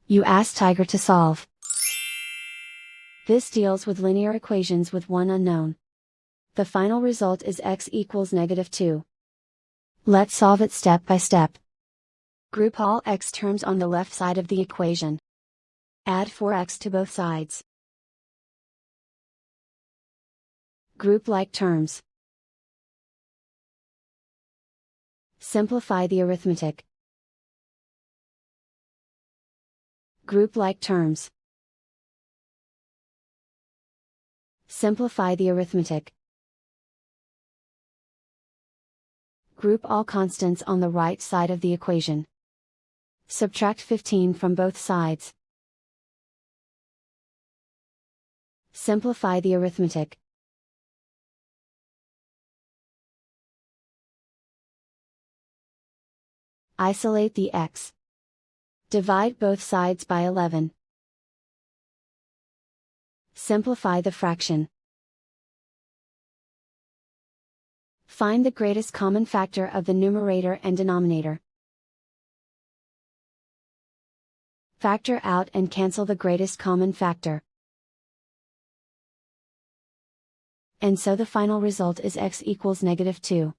You ask Tiger to solve. This deals with linear equations with one unknown. The final result is x equals -2. Let's solve it step by step. Group all x terms on the left side of the equation. Add 4x to both sides. Group like terms. Simplify the arithmetic. Group like terms. Simplify the arithmetic. Group all constants on the right side of the equation. Subtract 15 from both sides. Simplify the arithmetic. Isolate the x. Divide both sides by 11. Simplify the fraction. Find the greatest common factor of the numerator and denominator. Factor out and cancel the greatest common factor. And so the final result is x equals -2.